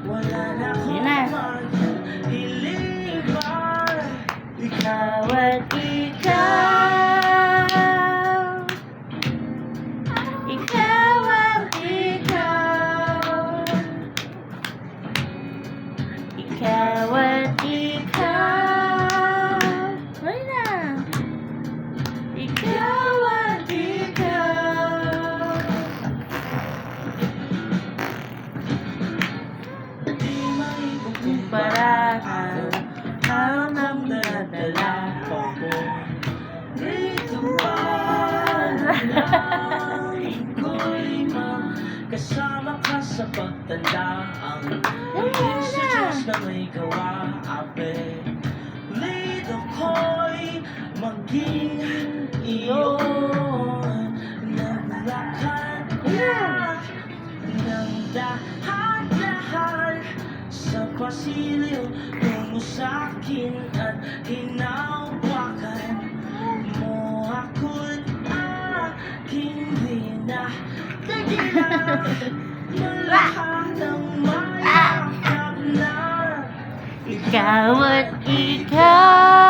Wala na Yun na. iliban. Ikaw at ikaw. Ikaw at ikaw. Ikaw at ikaw. Huli na. Ikaw at ikaw. Di Kumparahan ang nadala ko. Dito pa ko'y makasama ka sa pagtanda. Ang higit sa Diyos na may gawa, Ave. Dito ko'y maging iyon. Naglakad na ng dahan-dahan sa pasilyo tungo sa'kin at hinawakan mo ako't aking tinatigilan. Malahat ng mayakap na Ikaw at ikaw.